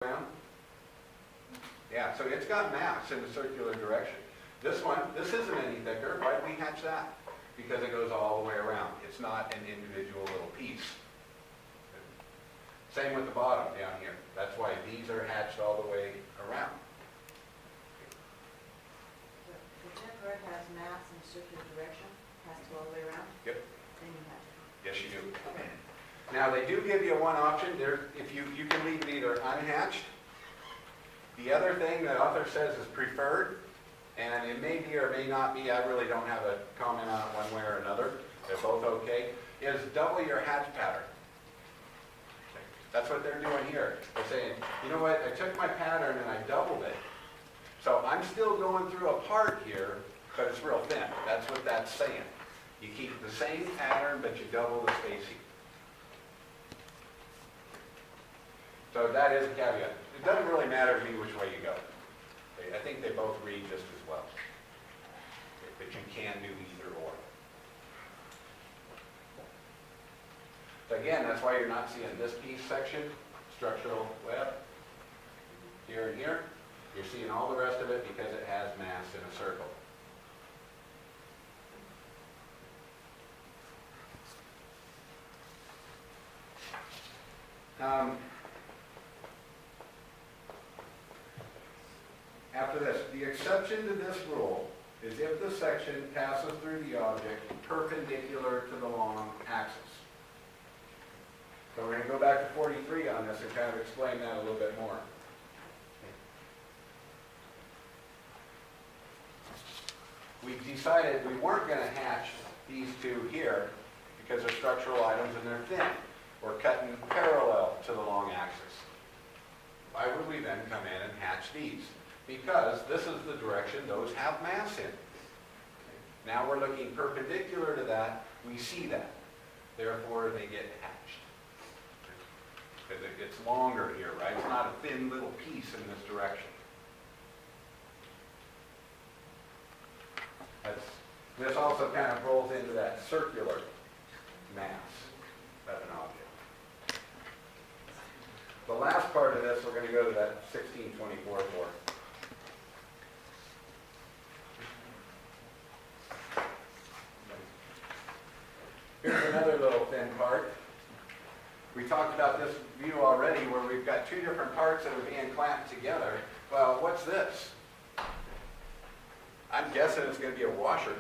around? Yeah, so it's got mass in a circular direction. This one, this isn't any thicker. Why did we hatch that? Because it goes all the way around. It's not an individual little piece. Same with the bottom down here. That's why these are hatched all the way around. The tin part has mass in a circular direction, has to go all the way around, Yep. then you have it. Yes, you do. Okay. Now, they do give you one option. If you can leave it either unhatched. The other thing that author says is preferred, and it may be or may not be, I really don't have a comment on it one way or another. They're both okay, is double your hatch pattern. That's what they're doing here. They're saying, you know what, I took my pattern and I doubled it. So I'm still going through a part here, but it's real thin. That's what that's saying. You keep the same pattern, but you double the spacing. So that is a caveat. It doesn't really matter to me which way you go. I think they both read just as well. But you can do either or. So again, that's why you're not seeing this piece section, structural web, here and here. You're seeing all the rest of it because it has mass in a circle. After this, the exception to this rule is if the section passes through the object perpendicular to the long axis. So we're going to go back to 43 on this and kind of explain that a little bit more. We decided we weren't going to hatch these two here because they're structural items and they're thin. We're cutting parallel to the long axis. Why would we then come in and hatch these? Because this is the direction those have mass in. Now we're looking perpendicular to that, we see that. Therefore, they get hatched. Because it gets longer here, right? It's not a thin little piece in this direction. This also kind of rolls into that circular mass of an object. The last part of this, we're going to go to that 1624 for. Here's another little thin part. We talked about this view already where we've got two different parts that are being clamped together. Well, what's this? I'm guessing it's going to be a washer.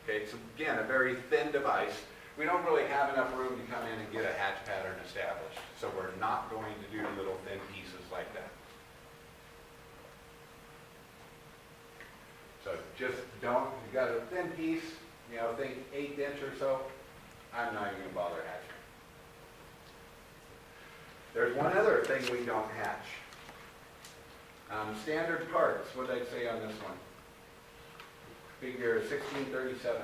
Okay, it's again a very thin device. We don't really have enough room to come in and get a hatch pattern established. So we're not going to do little thin pieces like that. So just don't, you've got a thin piece, you know, think 1/8 inch or so. I'm not even going to bother hatching. There's one other thing we don't hatch. Standard parts, what did I say on this one? Figure 1637.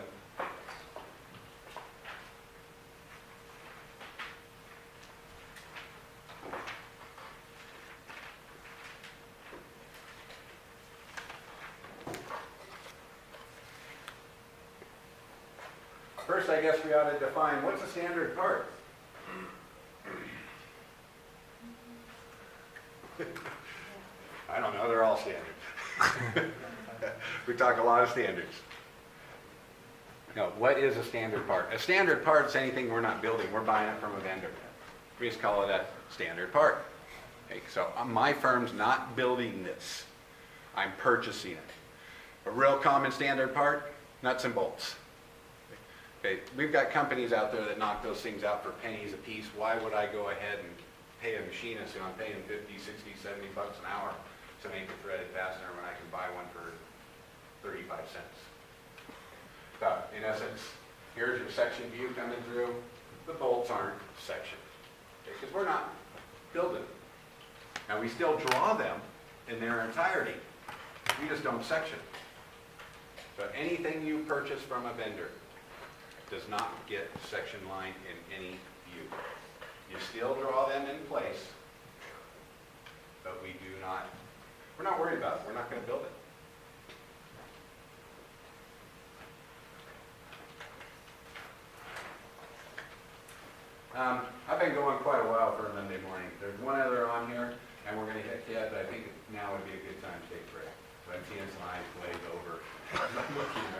First, I guess we ought to define what's a standard part. I don't know, they're all standard. We talk a lot of standards. No, what is a standard part? A standard part is anything we're not building, we're buying it from a vendor. We just call it a standard part. Okay, so my firm's not building this, I'm purchasing it. A real common standard part, nuts and bolts. Okay, we've got companies out there that knock those things out for pennies a piece. Why would I go ahead and pay a machinist who I'm paying 50, 60, 70 bucks an hour to make a threaded fastener when I can buy one for 35 cents? So, in essence, here's your section view coming through. The bolts aren't sectioned, because we're not building them. Now, we still draw them in their entirety. We just don't section. So anything you purchase from a vendor does not get section line in any view. You still draw them in place, but we're not worried about it. We're not going to build it. I've been going quite a while for a Monday morning. There's one other on here, and we're Ted, I think now would be a good time to take a break. So I'm seeing some eyes glaze over. I'm looking